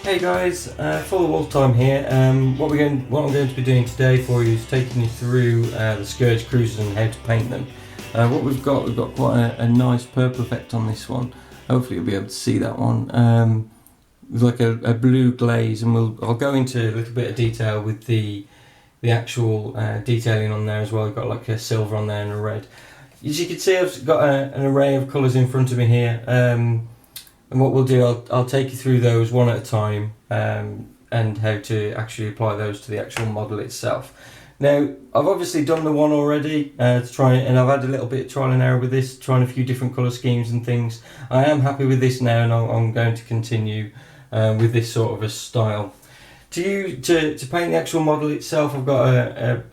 Hey guys, for the Wolftime here. What I'm going to be doing today for you is taking you through the Scourge cruisers and how to paint them. What we've got quite a nice purple effect on this one. Hopefully you'll be able to see that one. With like a blue glaze, and I'll go into a little bit of detail with the actual detailing on there as well. We've got like a silver on there and a red. As you can see, I've got an array of colours in front of me here. And what we'll do, I'll take you through those one at a time, and how to actually apply those to the actual model itself. Now, I've obviously done the one already to try, and I've had a little bit of trial and error with this, trying a few different colour schemes and things. I am happy with this now, and I'm going to continue with this sort of a style. To paint the actual model itself, I've got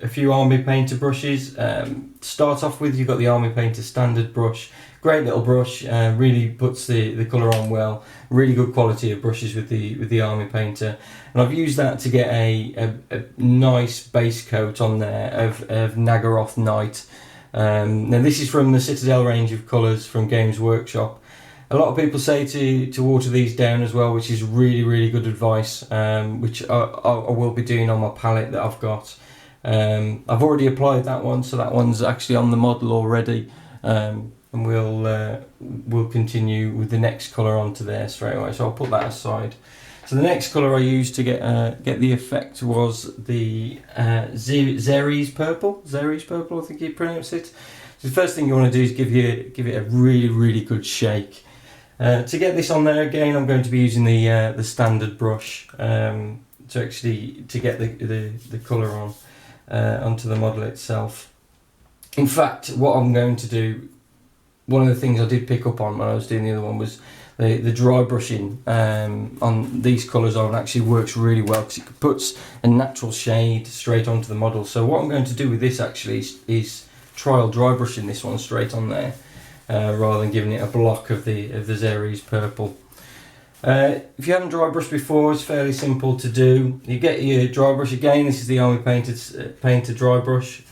a few Army Painter brushes. To start off with, you've got the Army Painter standard brush. Great little brush, really puts the colour on well. Really good quality of brushes with the Army Painter, and I've used that to get a nice base coat on there of Nagaroth Night. Now this is from the Citadel range of colours from Games Workshop. A lot of people say to water these down as well, which is really good advice, which I will be doing on my palette that I've got. I've already applied that one, so that one's actually on the model already. And we'll continue with the next colour onto there straight away. So I'll put that aside. So the next colour I used to get the effect was the Xeres purple. Xeres purple, I think you pronounce it. So the first thing you want to do is give it a really good shake. To get this on there again, I'm going to be using the standard brush to get the colour on onto the model itself. In fact, what I'm going to do, one of the things I did pick up on when I was doing the other one was the dry brushing on these colours on actually works really well, because it puts a natural shade straight onto the model. So what I'm going to do with this actually is trial dry brushing this one straight on there, rather than giving it a block of the Xeres purple. If you haven't dry brushed before, it's fairly simple to do. You get your dry brush again. This is the Army Painter dry brush.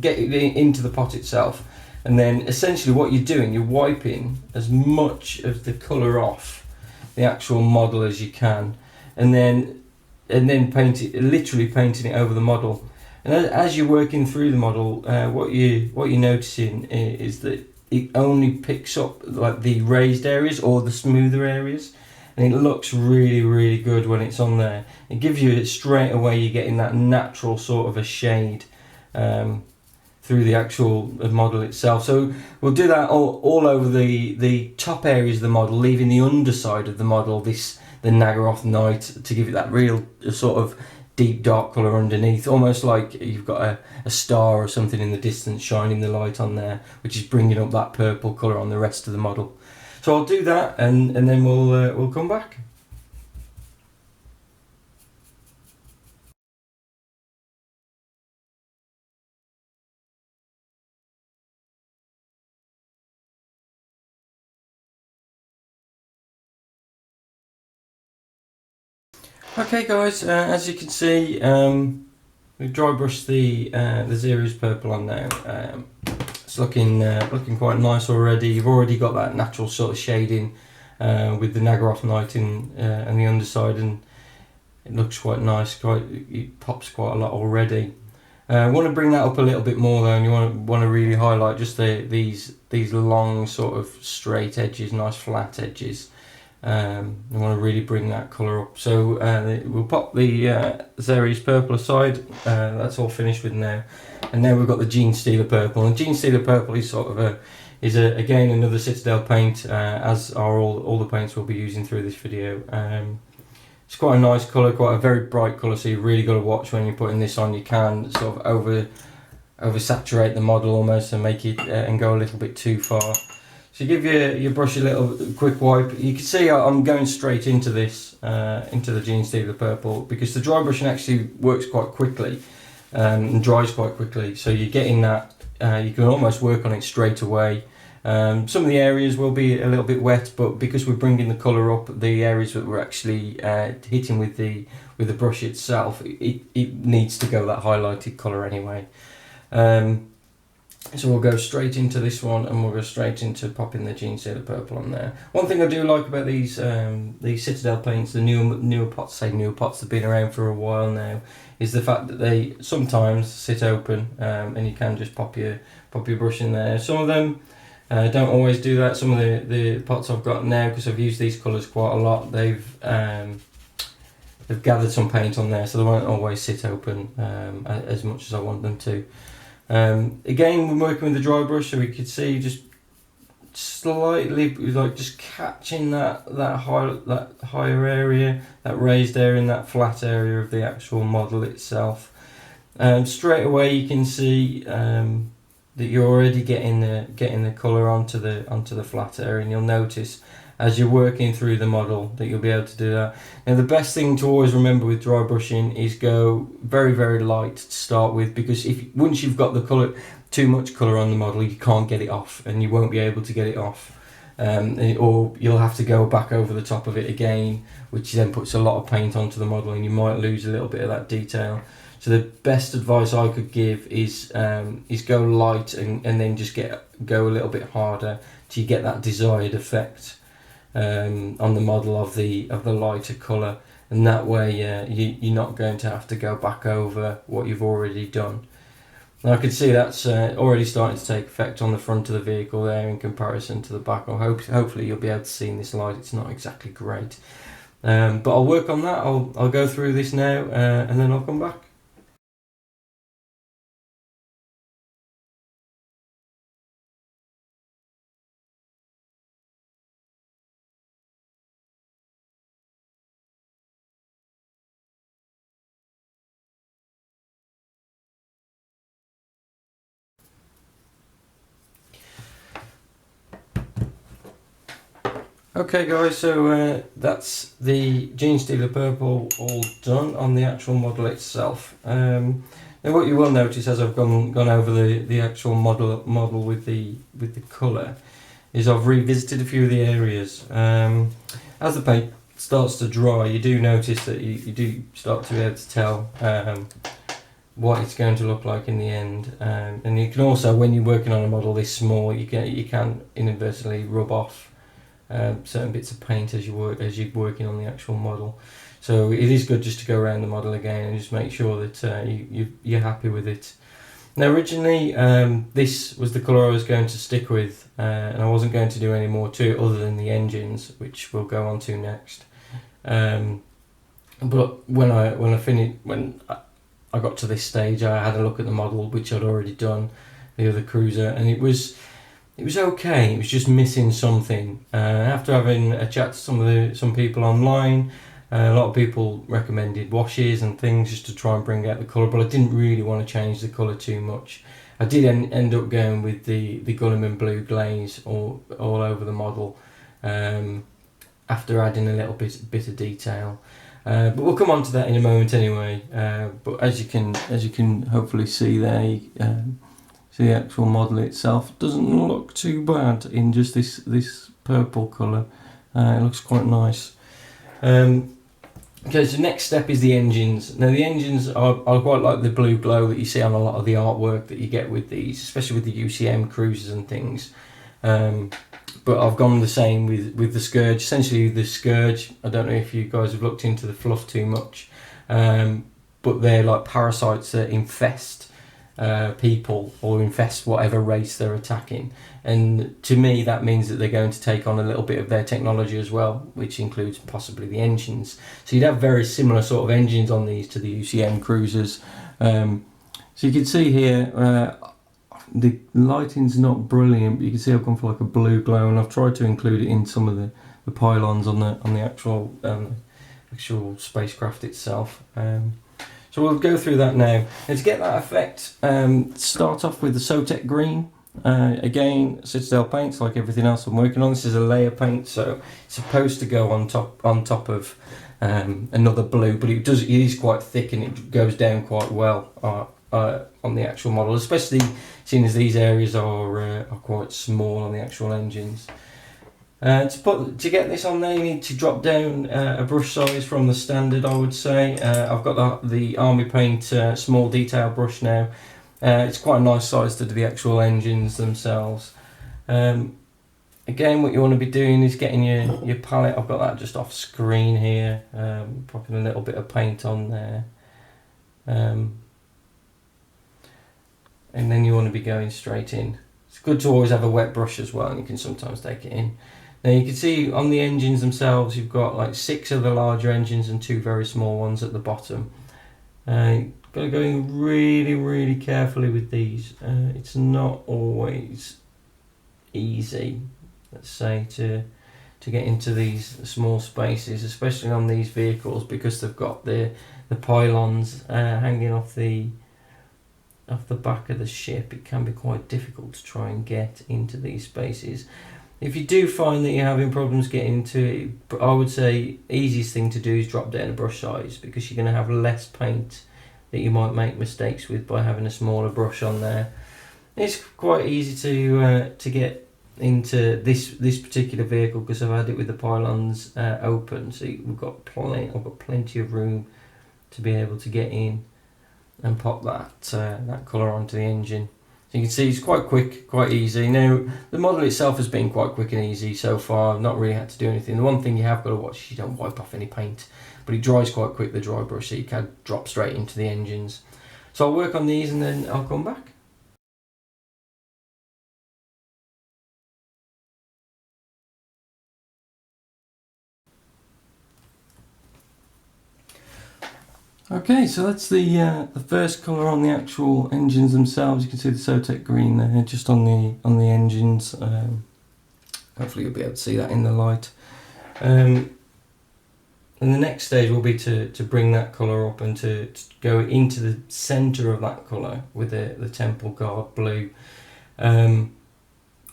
Get it into the pot itself. And then essentially what you're doing, you're wiping as much of the colour off the actual model as you can, and then literally painting it over the model. And as you're working through the model, what you're noticing is that it only picks up like the raised areas or the smoother areas, and it looks really good when it's on there. It gives you straight away, you're getting that natural sort of a shade through the actual model itself. So we'll do that all over the top areas of the model, leaving the underside of the model, the Nagaroth Night, to give it that real sort of deep dark colour underneath, almost like you've got a star or something in the distance shining the light on there, which is bringing up that purple colour on the rest of the model. So I'll do that, and then we'll come back. Okay guys, as you can see, we've dry brushed the Xeres purple on now. It's looking quite nice already. You've already got that natural sort of shading with the Nagaroth Night and the underside, and it looks quite nice. It pops quite a lot already. I want to bring that up a little bit more though, and you want to really highlight just these long sort of straight edges, nice flat edges. I want to really bring that colour up. So we'll pop the Xeres purple aside. That's all finished with now, and now we've got the Genestealer purple. And Genestealer purple is sort of again another Citadel paint, as are all the paints we'll be using through this video. It's quite a nice colour, quite a very bright colour. So you've really got to watch when you're putting this on. You can sort of over saturate the model almost and make it and go a little bit too far. So you give your brush a little quick wipe. You can see I'm going straight into this, into the Genestealer purple, because the dry brushing actually works quite quickly and dries quite quickly. So you're getting that, you can almost work on it straight away. Some of the areas will be a little bit wet, but because we're bringing the colour up, the areas that we're actually hitting with the brush itself, it needs to go that highlighted colour anyway. So we'll go straight into this one, and we'll go straight into popping the Gene Stealer Purple on there. One thing I do like about these Citadel paints, the newer pots, they've been around for a while now, is the fact that they sometimes sit open, and you can just pop your brush in there. Some of them don't always do that. Some of the pots I've got now, because I've used these colours quite a lot, they've gathered some paint on there, so they won't always sit open as much as I want them to. Again, we're working with the dry brush, so we could see just slightly, like just catching that higher area, that raised area, and that flat area of the actual model itself. Straight away, you can see that you're already getting the colour onto the flat area, and you'll notice as you're working through the model that you'll be able to do that. Now, the best thing to always remember with dry brushing is go very, very light to start with, because once you've got the colour, too much colour on the model, you can't get it off, and you won't be able to get it off, or you'll have to go back over the top of it again, which then puts a lot of paint onto the model, and you might lose a little bit of that detail. So the best advice I could give is go light and then just go a little bit harder till you get that desired effect on the model of the lighter colour, and that way you're not going to have to go back over what you've already done. And I can see that's already starting to take effect on the front of the vehicle there in comparison to the back. Hopefully you'll be able to see in this light. It's not exactly great, but I'll work on that. I'll go through this now, and then I'll come back. Okay guys, so that's the Gene Stealer Purple all done on the actual model itself. Now what you will notice as I've gone over the actual model with the colour is I've revisited a few of the areas. As the paint starts to dry, you do notice that you do start to be able to tell what it's going to look like in the end, and you can also, when you're working on a model this small, you can inadvertently rub off certain bits of paint as you're working on the actual model. So it is good just to go around the model again and just make sure that you're happy with it. Now originally this was the colour I was going to stick with, and I wasn't going to do any more to it other than the engines, which we'll go on to next. But when I got to this stage, I had a look at the model which I'd already done, the other cruiser, and it was okay. It was just missing something. After having a chat to some people online, a lot of people recommended washes and things just to try and bring out the colour, but I didn't really want to change the colour too much. I did end up going with the Gulliman blue glaze all over the model, after adding a little bit of detail. But we'll come on to that in a moment anyway. But as you can hopefully see there, see the actual model itself doesn't look too bad in just this purple colour. It looks quite nice. Okay, so next step is the engines. Now the engines I quite like the blue glow that you see on a lot of the artwork that you get with these, especially with the UCM cruisers and things. But I've gone the same with the Scourge. Essentially the Scourge, I don't know if you guys have looked into the fluff too much, but they're like parasites that infest people or infest whatever race they're attacking, and to me that means that they're going to take on a little bit of their technology as well, which includes possibly the engines. So you'd have very similar sort of engines on these to the UCM cruisers. So you can see here the lighting's not brilliant, but you can see I've gone for like a blue glow, and I've tried to include it in some of the pylons on the actual spacecraft itself. So we'll go through that now. And to get that effect, start off with the Sotek green. Again, Citadel paints, like everything else I'm working on. This is a layer paint, so it's supposed to go on top of another blue, but it is quite thick and it goes down quite well on the actual model, especially seeing as these areas are quite small on the actual engines. To get this on there, you need to drop down a brush size from the standard, I would say. I've got the Army Paint small detail brush now, It's quite a nice size to do the actual engines themselves. Again, what you want to be doing is getting your palette. I've got that just off screen here, popping a little bit of paint on there. And then you want to be going straight in. It's good to always have a wet brush as well, and you can sometimes take it in. Now you can see on the engines themselves, you've got like 6 of the larger engines and 2 very small ones at the bottom. Got to go in really carefully with these. It's not always easy, let's say, to get into these small spaces, especially on these vehicles, because they've got the pylons hanging off the back of the ship. It can be quite difficult to try and get into these spaces. If you do find that you're having problems getting into it, I would say easiest thing to do is drop down a brush size, because you're going to have less paint that you might make mistakes with by having a smaller brush on there. It's quite easy to get into this particular vehicle, because I've had it with the pylons open, so I've got plenty of room to be able to get in and pop that colour onto the engine. So you can see it's quite quick, quite easy. Now the model itself has been quite quick and easy so far. I've not really had to do anything. The one thing you have got to watch is you don't wipe off any paint, but it dries quite quick, the dry brush, so you can drop straight into the engines. So I'll work on these and then I'll come back. Okay, so that's the first colour on the actual engines themselves. You can see the Sotec green there, just on the engines. Hopefully you'll be able to see that in the light. And the next stage will be to bring that colour up and to go into the centre of that colour with the Temple Guard blue, to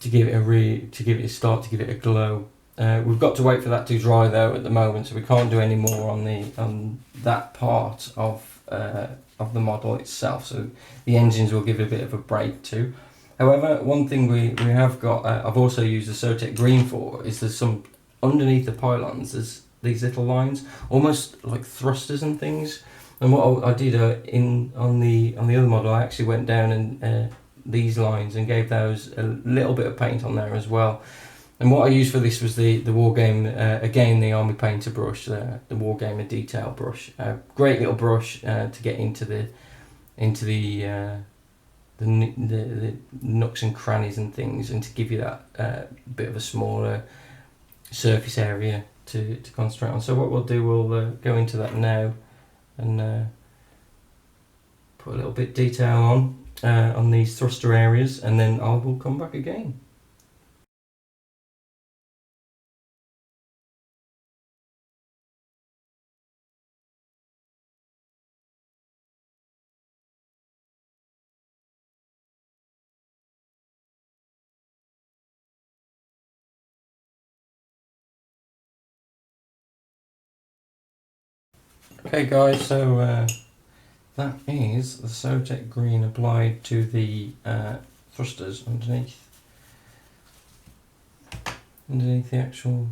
give it a glow. We've got to wait for that to dry though at the moment, so we can't do any more on that part of the model itself. So the engines will give it a bit of a break too. However, one thing we have got, I've also used the Sotec green for, is there's some underneath the pylons. There's these little lines, almost like thrusters and things. And what I did on the other model, I actually went down and these lines and gave those a little bit of paint on there as well. And what I used for this was the Wargame, again the Army Painter brush, the Wargamer detail brush. Great little brush to get into the nooks and crannies and things, and to give you that bit of a smaller surface area to concentrate on. So what we'll do, we'll go into that now and put a little bit detail on these thruster areas, and then I will come back again. Okay guys, so that is the Sotec green applied to the thrusters underneath the actual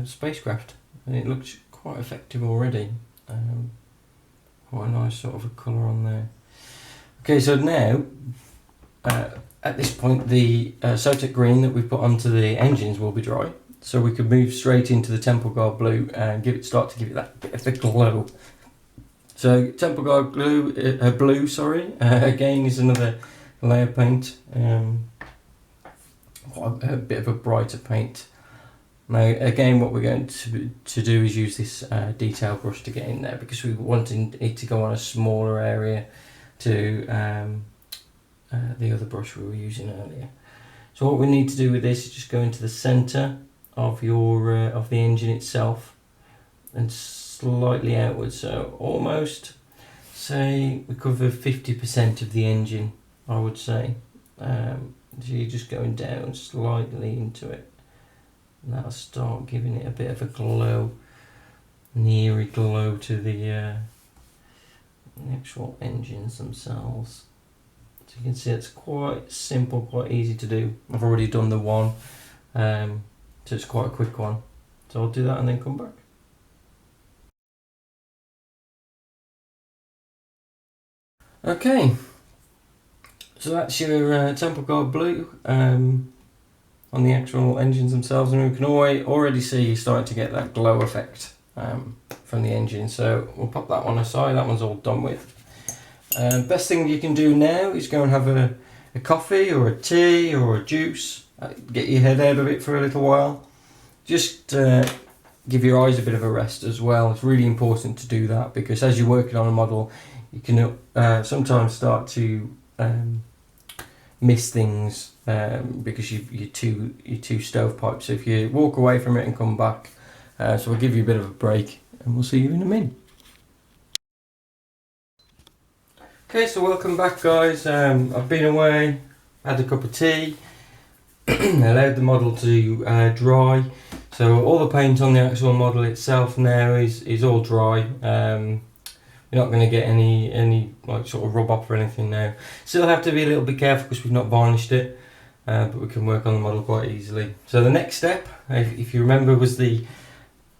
spacecraft, and it looks quite effective already. Quite a nice sort of a colour on there. Okay, so now at this point the Sotec green that we've put onto the engines will be dry. So we could move straight into the Temple Guard blue and start to give it that bit of a glow. So Temple Guard blue, again is another layer paint, a bit of a brighter paint. Now again, what we're going to do is use this detail brush to get in there, because we wanted it to go on a smaller area to the other brush we were using earlier. So what we need to do with this is just go into the centre of of the engine itself and slightly outwards, so almost, say we cover 50% of the engine, I would say. So you're just going down slightly into it, and that'll start giving it a bit of a glow, an eerie glow to the actual engines themselves. So you can see it's quite simple, quite easy to do. I've already done the one, so it's quite a quick one. So I'll do that and then come back. Okay, So that's your temple guard blue on the actual engines themselves, and we can already see you're starting to get that glow effect from the engine. So we'll pop that one aside, that one's all done with. Best thing you can do now is go and have a coffee or a tea or a juice, get your head out of it for a little while. Just give your eyes a bit of a rest as well. It's really important to do that, because as you're working on a model, you can sometimes start to miss things because you're too stovepipe. So if you walk away from it and come back, so we'll give you a bit of a break, and we'll see you in a minute. Okay, so welcome back, guys. I've been away, had a cup of tea, allowed the model to dry. So all the paint on the actual model itself now is all dry. You're not going to get any like sort of rub off or anything now. Still have to be a little bit careful because we've not varnished it, but we can work on the model quite easily. So the next step, if you remember, was the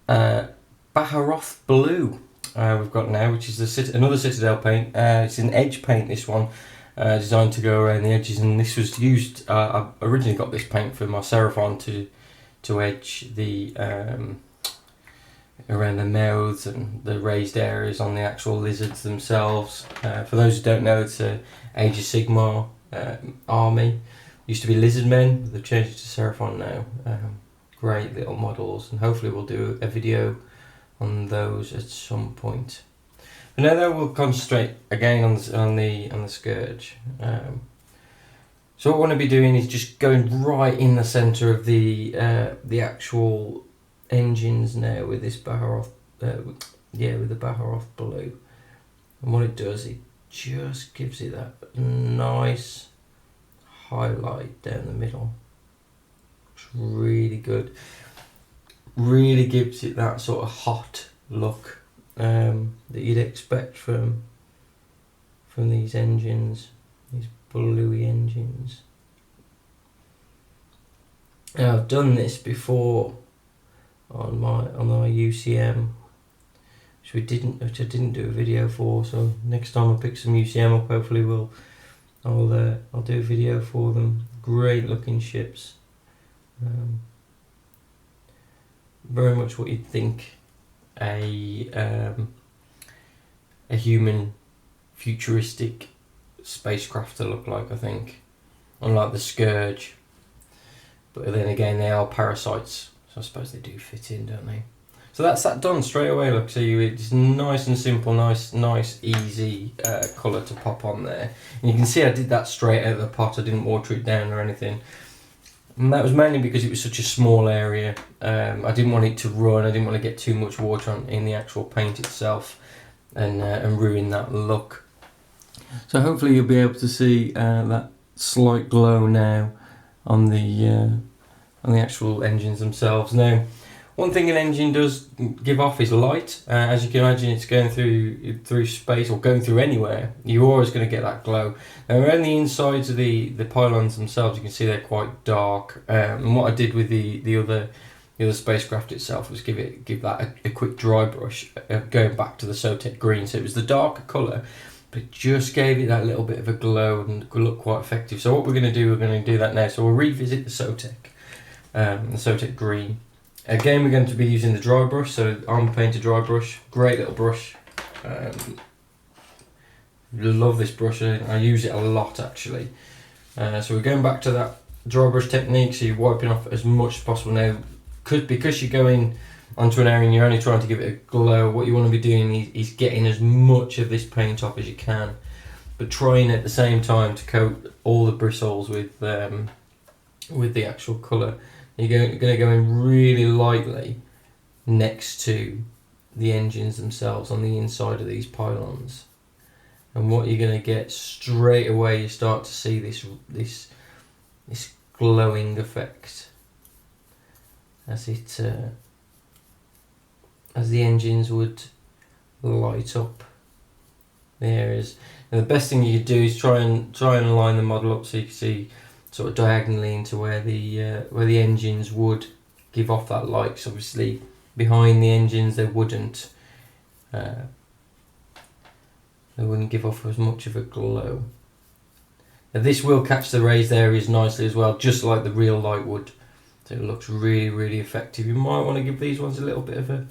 Baharoth Blue. We've got now, which is another Citadel paint. It's an edge paint, this one, designed to go around the edges, and this was used, I originally got this paint for my Seraphon to edge the around the mouths and the raised areas on the actual lizards themselves. For those who don't know, it's a Age of Sigmar army. Used to be lizard men, but they've changed it to Seraphon now. Great little models, and hopefully we'll do a video on those at some point. But now we'll concentrate again on the Scourge. So what I want to be doing is just going right in the centre of the actual engines now with this Baharoth, with the Baharoth Blue. And what it does, it just gives it that nice highlight down the middle. It's really good. Really gives it that sort of hot look that you'd expect from these engines, these bluey engines. Now, I've done this before on my UCM, which I didn't do a video for. So next time I pick some UCM up, hopefully I'll do a video for them. Great looking ships. Very much what you'd think a human futuristic spacecraft to look like, I think, unlike the Scourge. But then again, they are parasites, so I suppose they do fit in, don't they? So that's that done straight away. Look, so it's nice and simple, nice easy colour to pop on there. And you can see I did that straight out of the pot. I didn't water it down or anything. And that was mainly because it was such a small area. I didn't want it to run. I didn't want to get too much water in the actual paint itself and ruin that look. So hopefully you'll be able to see that slight glow now on the actual engines themselves. Now, one thing an engine does give off is light. As you can imagine, it's going through space or going through anywhere. You're always going to get that glow. Now, around the insides of the pylons themselves, you can see they're quite dark. And what I did with the other spacecraft itself was give that a quick dry brush, going back to the Sotek green. So it was the darker colour, but it just gave it that little bit of a glow and could look quite effective. So what we're going to do that now. So we'll revisit the Sotek green. Again, we're going to be using the dry brush, so Armour Painter dry brush. Great little brush. Love this brush. I use it a lot, actually. So we're going back to that dry brush technique, so you're wiping off as much as possible now. Because you're going onto an area and you're only trying to give it a glow, what you want to be doing is getting as much of this paint off as you can, but trying at the same time to coat all the bristles with the actual colour. You're going to go in really lightly next to the engines themselves on the inside of these pylons, and what you're going to get straight away, you start to see this glowing effect as the engines would light up the areas. And the best thing you could do is try and line the model up so you can see sort of diagonally into where the engines would give off that light. So obviously behind the engines they wouldn't give off as much of a glow. Now this will catch the raised areas nicely as well, just like the real light would. So it looks really, really effective. You might want to give these ones a little bit of a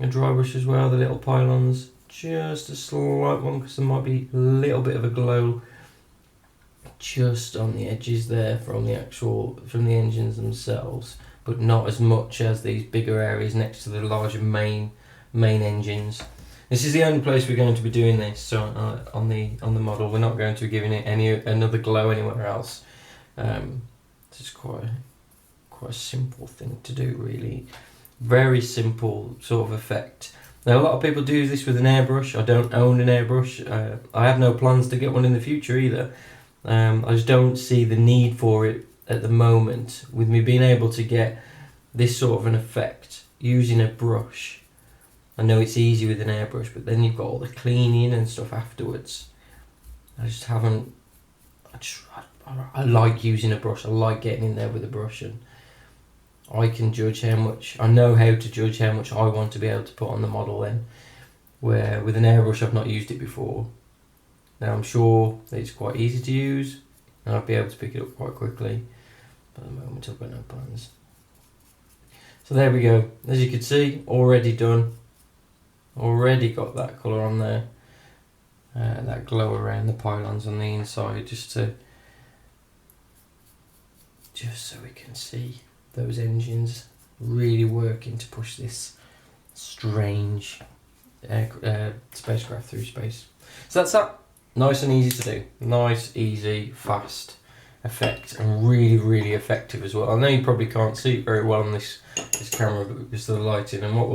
dry brush as well, the little pylons. Just a slight one, because there might be a little bit of a glow just on the edges there from the engines themselves, but not as much as these bigger areas next to the larger main engines. This is the only place we're going to be doing this. So on the model, we're not going to be giving it another glow anywhere else. It's just quite a simple thing to do, really. Very simple sort of effect. Now a lot of people do this with an airbrush. I don't own an airbrush. I have no plans to get one in the future either. I just don't see the need for it at the moment. With me being able to get this sort of an effect using a brush, I know it's easy with an airbrush, but then you've got all the cleaning and stuff afterwards. I just haven't. I like using a brush. I like getting in there with a brush, and I can judge how much. I know how to judge how much I want to be able to put on the model then. Where with an airbrush, I've not used it before. Now I'm sure that it's quite easy to use, and I'll be able to pick it up quite quickly. But at the moment, I've got no plans. So there we go. As you can see, already done. Already got that colour on there. That glow around the pylons on the inside, just so we can see those engines really working to push this strange spacecraft through space. So that's that. Nice and easy to do. Nice, easy, fast effect, and really, really effective as well. I know you probably can't see it very well on this camera because of the lighting, and what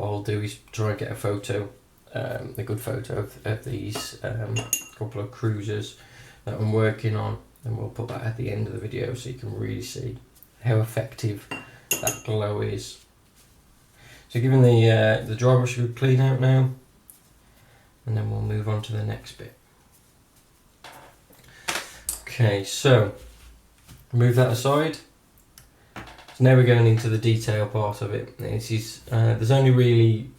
I'll do is try and get a photo, a good photo of these couple of cruisers that I'm working on, and we'll put that at the end of the video so you can really see how effective that glow is. So giving the dry brush a good clean out now, and then we'll move on to the next bit. Okay, so move that aside. So now we're going into the detail part of it. This is there's only really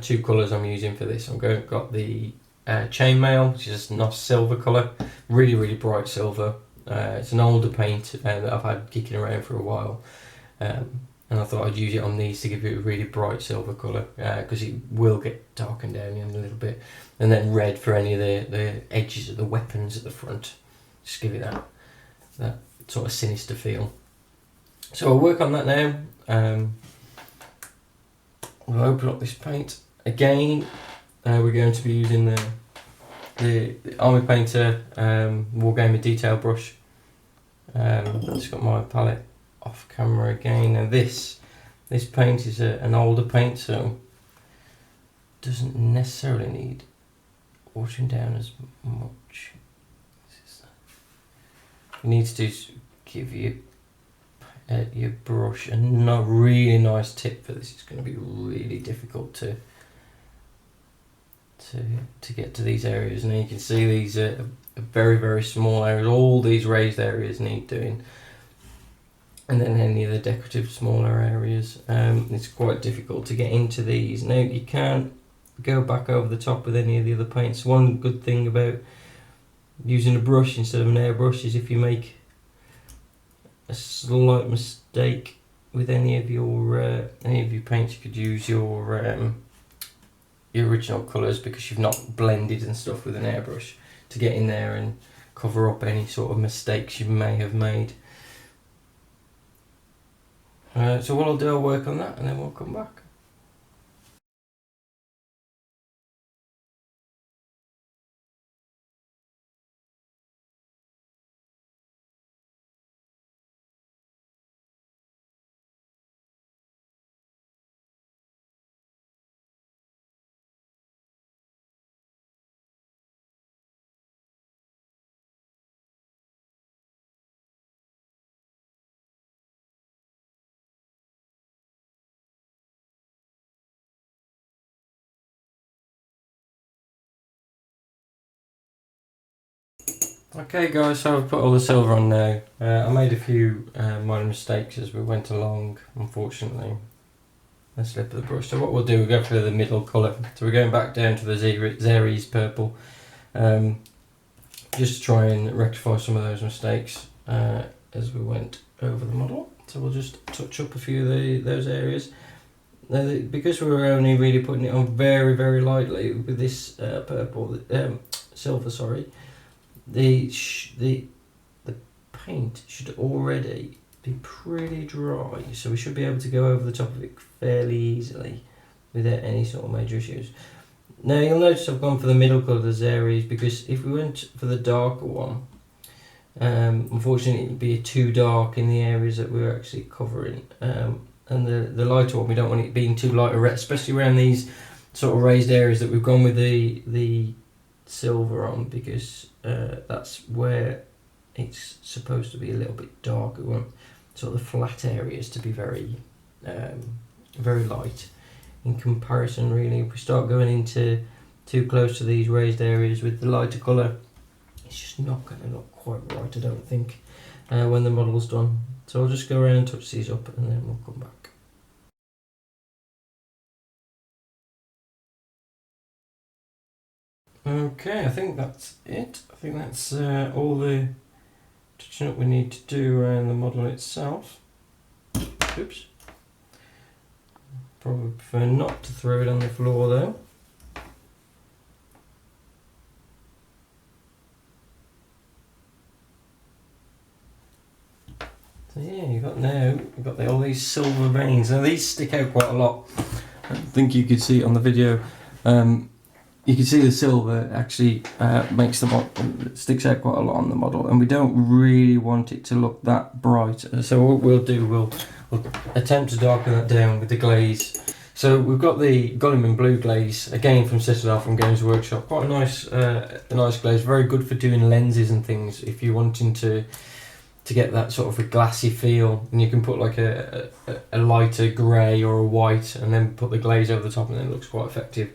two colours I'm using for this. Got the chainmail, which is a nice silver colour, really, really bright silver. It's an older paint that I've had kicking around for a while, and I thought I'd use it on these to give it a really bright silver colour, because it will get darkened down in a little bit. And then red for any of the edges of the weapons at the front, just give it that sort of sinister feel. So I'll work on that now. We'll open up this paint again. We're going to be using the Army Painter Wargame detail brush. I've just got my palette off camera again. Now this paint is an older paint, so doesn't necessarily need washing down as much. You need to give your brush a really nice tip for this. It's going to be really difficult to get to these areas. Now you can see these are very, very small areas. All these raised areas need doing, and then any of the decorative smaller areas. It's quite difficult to get into these. Now you can't go back over the top with any of the other paints. One good thing about using a brush instead of an airbrush is if you make a slight mistake with any of your paints, you could use your original colours, because you've not blended and stuff with an airbrush, to get in there and cover up any sort of mistakes you may have made. So what I'll do, I'll work on that and then we'll come back. Okay guys, so I've put all the silver on now. I made a few minor mistakes as we went along, unfortunately. The slip of the brush. So what we'll do, we'll go for the middle colour. So we're going back down to the Xeres purple. just to try and rectify some of those mistakes as we went over the model. So we'll just touch up a few of those areas. Now, because we were only really putting it on very, very lightly with this silver, sorry, the paint should already be pretty dry, so we should be able to go over the top of it fairly easily without any sort of major issues. Now you'll notice I've gone for the middle colours areas, because if we went for the darker one, unfortunately it would be too dark in the areas that we're actually covering, and the lighter one, we don't want it being too light, especially around these sort of raised areas that we've gone with the silver on, because that's where it's supposed to be a little bit darker. We want sort of the flat areas to be very very light in comparison. Really, if we start going into too close to these raised areas with the lighter colour, it's just not going to look quite right, I don't think, when the model's done. So I'll just go around and touch these up and then we'll come back. Okay, I think that's it. I think that's all the touching up we need to do around the model itself. Oops. Probably prefer not to throw it on the floor though. So yeah, you've got all these silver veins. Now these stick out quite a lot. I think you could see it on the video. You can see the silver actually makes sticks out quite a lot on the model, and we don't really want it to look that bright. So what we'll do, we'll attempt to darken that down with the glaze. So we've got the Gulliman Blue glaze, again from Citadel from Games Workshop. Quite a nice glaze, very good for doing lenses and things if you're wanting to get that sort of a glassy feel. And you can put like a lighter grey or a white and then put the glaze over the top, and then it looks quite effective.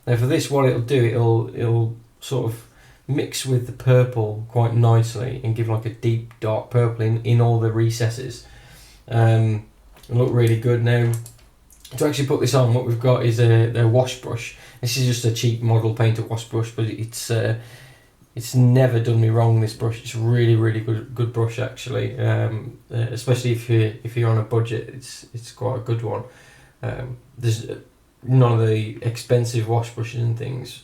Now for this, what it'll do, it'll sort of mix with the purple quite nicely and give like a deep dark purple in all the recesses. It'll look really good. Now to actually put this on, what we've got is a wash brush. This is just a cheap model painter wash brush, but it's never done me wrong, this brush. It's really good brush actually, especially if you're on a budget. It's quite a good one. There's none of the expensive wash brushes and things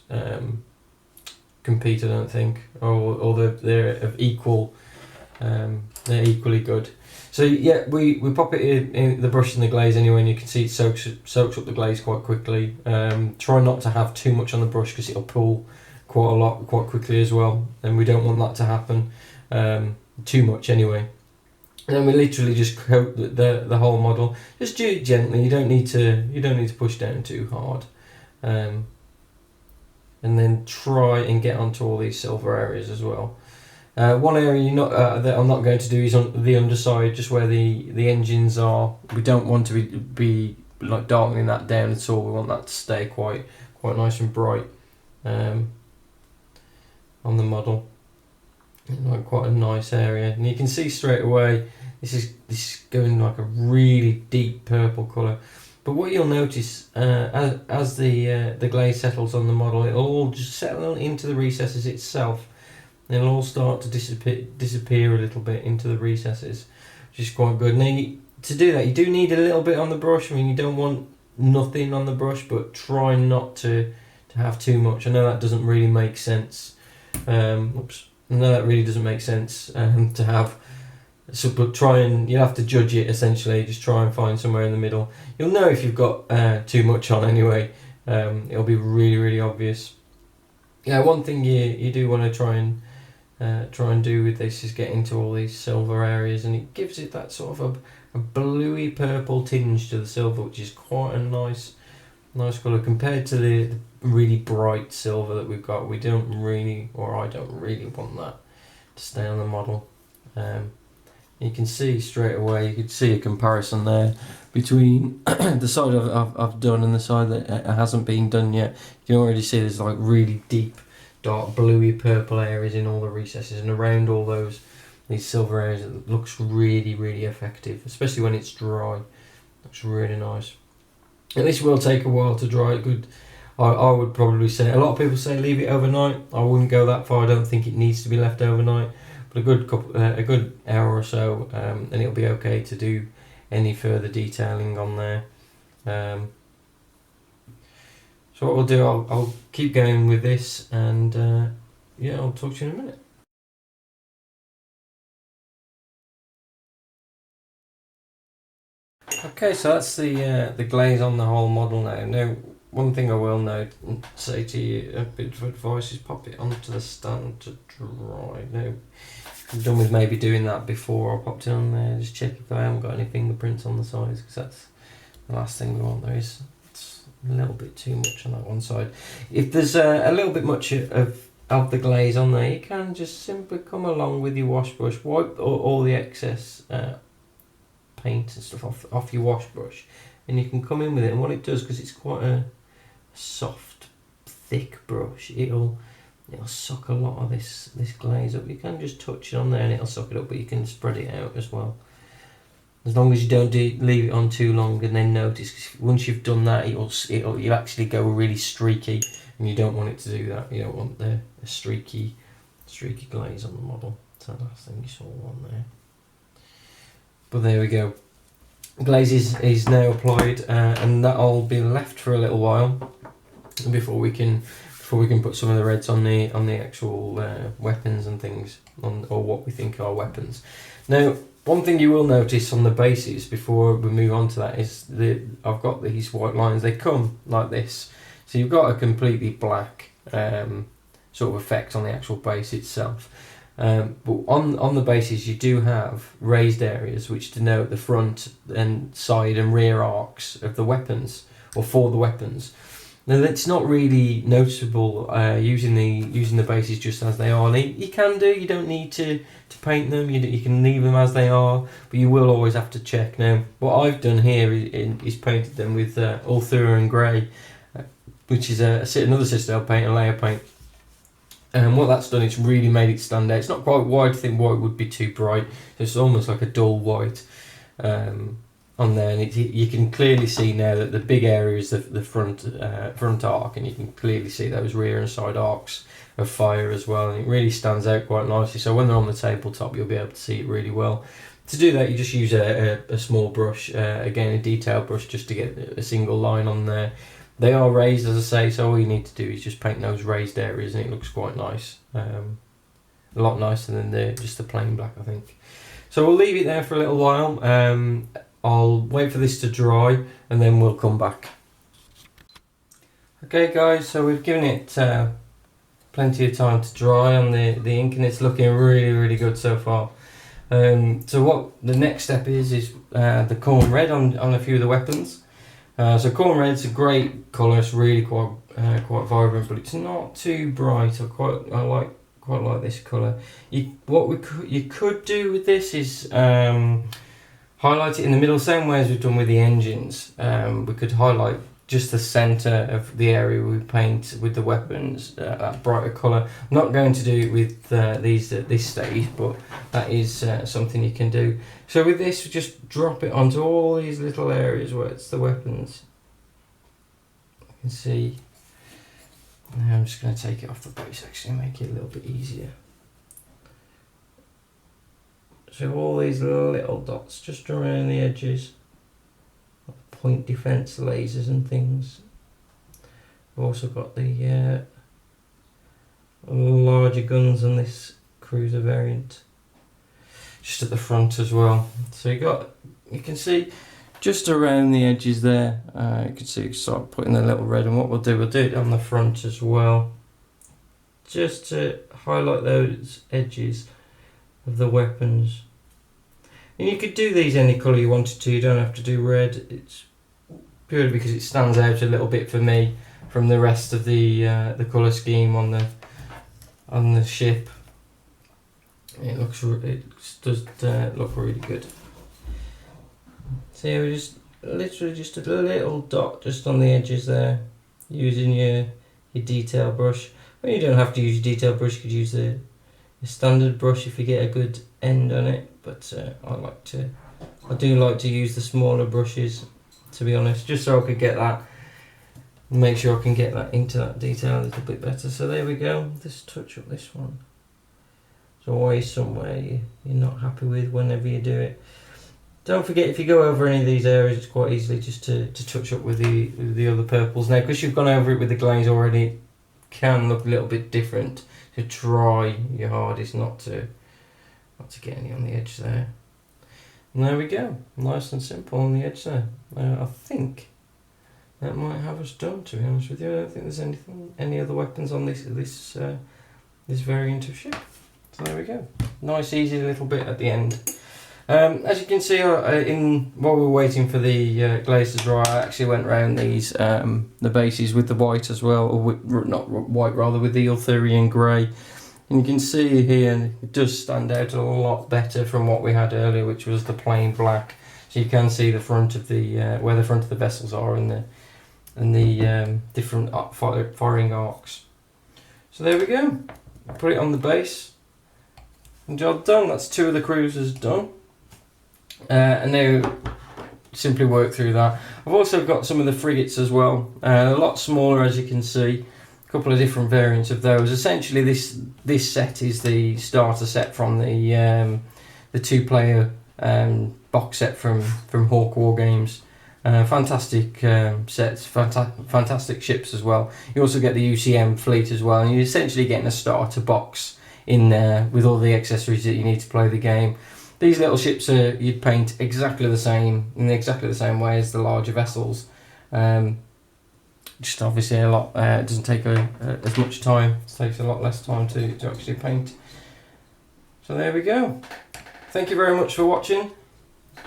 compete, I don't think, or they're of equal. They're equally good. So yeah, we pop it in the brush and the glaze anyway, and you can see it soaks up the glaze quite quickly. Try not to have too much on the brush because it'll pull quite a lot quite quickly as well, and we don't want that to happen too much anyway. And then we literally just coat the whole model. Just do it gently. You don't need to push down too hard. And then try and get onto all these silver areas as well. One area that I'm not going to do is on the underside, just where the engines are. We don't want to be like darkening that down at all. We want that to stay quite nice and bright on the model. Like quite a nice area, and you can see straight away this is going like a really deep purple colour. But what you'll notice as the glaze settles on the model, it'll all just settle into the recesses itself. It'll all start to disappear a little bit into the recesses, which is quite good. Now to do that, you do need a little bit on the brush. I mean, you don't want nothing on the brush, but try not to have too much. I know that doesn't really make sense. No, that really doesn't make sense to have. So, but you'll have to judge it essentially. Just try and find somewhere in the middle. You'll know if you've got too much on anyway. It'll be really obvious. Yeah, one thing you do want to try and do with this is get into all these silver areas, and it gives it that sort of a bluey purple tinge to the silver, which is quite a nice colour compared to the really bright silver that we've got. I don't really want that to stay on the model. You can see straight away, you can see a comparison there between the side I've done and the side that hasn't been done yet. You can already see there's like really deep dark bluey purple areas in all the recesses and around all these silver areas. It looks really effective, especially when it's dry. Looks really nice. And this will take a while to dry. I would probably say, a lot of people say leave it overnight. I wouldn't go that far. I don't think it needs to be left overnight, but a good hour or so, and it'll be okay to do any further detailing on there. So what we'll do, I'll keep going with this, and yeah, I'll talk to you in a minute. Okay, so that's the glaze on the whole model now. Now, one thing I will note and say to you, a bit of advice, is pop it onto the stand to dry. Now, I'm done with maybe doing that before I popped it on there. Just check if I haven't got any fingerprints on the sides, because that's the last thing we want. There is a little bit too much on that one side. If there's a little bit much of the glaze on there, you can just simply come along with your wash brush, wipe all the excess paint and stuff off your wash brush, and you can come in with it. And what it does, because it's quite a soft, thick brush, it'll suck a lot of this glaze up. You can just touch it on there and it'll suck it up, but you can spread it out as well, as long as you don't leave it on too long and then notice, because once you've done that, you'll actually go really streaky, and you don't want it to do that. You don't want a streaky glaze on the model. So last thing you saw on there. But there we go. Glaze is now applied, and that'll be left for a little while before we can put some of the reds on the actual weapons and things, or what we think are weapons. Now, one thing you will notice on the bases before we move on to that is I've got these white lines. They come like this, so you've got a completely black sort of effect on the actual base itself. But on the bases you do have raised areas which denote the front and side and rear arcs of the weapons, or for the weapons. Now it's not really noticeable using the bases just as they are. You can do, you don't need to paint them, you can leave them as they are, but you will always have to check. Now what I've done here is painted them with Ulthur and Grey, which is another Citadel paint, a layer paint. And what that's done, it's really made it stand out. It's not quite white. I think white would be too bright. So it's almost like a dull white on there. And you can clearly see now that the big area is the front arc, and you can clearly see those rear and side arcs of fire as well. And it really stands out quite nicely. So when they're on the tabletop, you'll be able to see it really well. To do that, you just use a small brush, again a detail brush, just to get a single line on there. They are raised, as I say, so all you need to do is just paint those raised areas, and it looks quite nice. A lot nicer than just the plain black, I think. So we'll leave it there for a little while. I'll wait for this to dry, and then we'll come back. Okay guys, so we've given it plenty of time to dry on the ink, and it's looking really, really good so far. So what the next step is the corn red on a few of the weapons. So corn red's a great colour. It's really quite vibrant, but it's not too bright. I quite like this colour. What you could do with this is highlight it in the middle, same way as we've done with the engines. We could highlight just the centre of the area we paint with the weapons, that brighter colour. I'm not going to do it with these at this stage, but that is something you can do. So with this, just drop it onto all these little areas where it's the weapons. You can see. Now I'm just going to take it off the base actually and make it a little bit easier. So all these little dots just around the edges. Point defense lasers and things. We've also got the larger guns on this cruiser variant, just at the front as well. So you can see just around the edges there. You can see start putting the little red, and what we'll do it on the front as well, just to highlight those edges of the weapons. And you could do these any colour you wanted to. You don't have to do red. It's purely because it stands out a little bit for me from the rest of the colour scheme on the ship. It does look really good. So yeah, we literally just a little dot just on the edges there, using your detail brush. Well, you don't have to use your detail brush. You could use a standard brush if you get a good end on it. But I do like to use the smaller brushes, to be honest, just so I could get Make sure I can get that into that detail a little bit better. So there we go. Just touch up this one. There's always somewhere you're not happy with whenever you do it. Don't forget, if you go over any of these areas, it's quite easily just to touch up with the other purples. Now, because you've gone over it with the glaze already, it can look a little bit different. So try your hardest not to get any on the edge there. And there we go, nice and simple on the edge there. I think that might have us done, to be honest with you. I don't think there's any other weapons on this variant of ship. So there we go, nice easy little bit at the end. As you can see, while we were waiting for the glaze to dry, I actually went around these the bases with the white as well, or not white rather, with the Arthurian grey. And you can see here it does stand out a lot better from what we had earlier, which was the plain black. So you can see the front of the where the front of the vessels are and the different firing arcs. So there we go. Put it on the base. Job done. That's 2 of the cruisers done. And now simply work through that. I've also got some of the frigates as well. A lot smaller, as you can see. Couple of different variants of those. Essentially, this set is the starter set from the 2-player box set from Hawk Wargames. Fantastic sets, fantastic ships as well. You also get the UCM fleet as well, and you're essentially getting a starter box in there with all the accessories that you need to play the game. These little ships you'd paint exactly the same in exactly the same way as the larger vessels. Just obviously a lot, it doesn't take as much time, it takes a lot less time to actually paint. So there we go. Thank you very much for watching.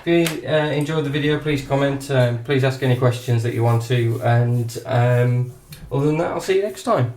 If you enjoyed the video, please comment, please ask any questions that you want to, and other than that, I'll see you next time.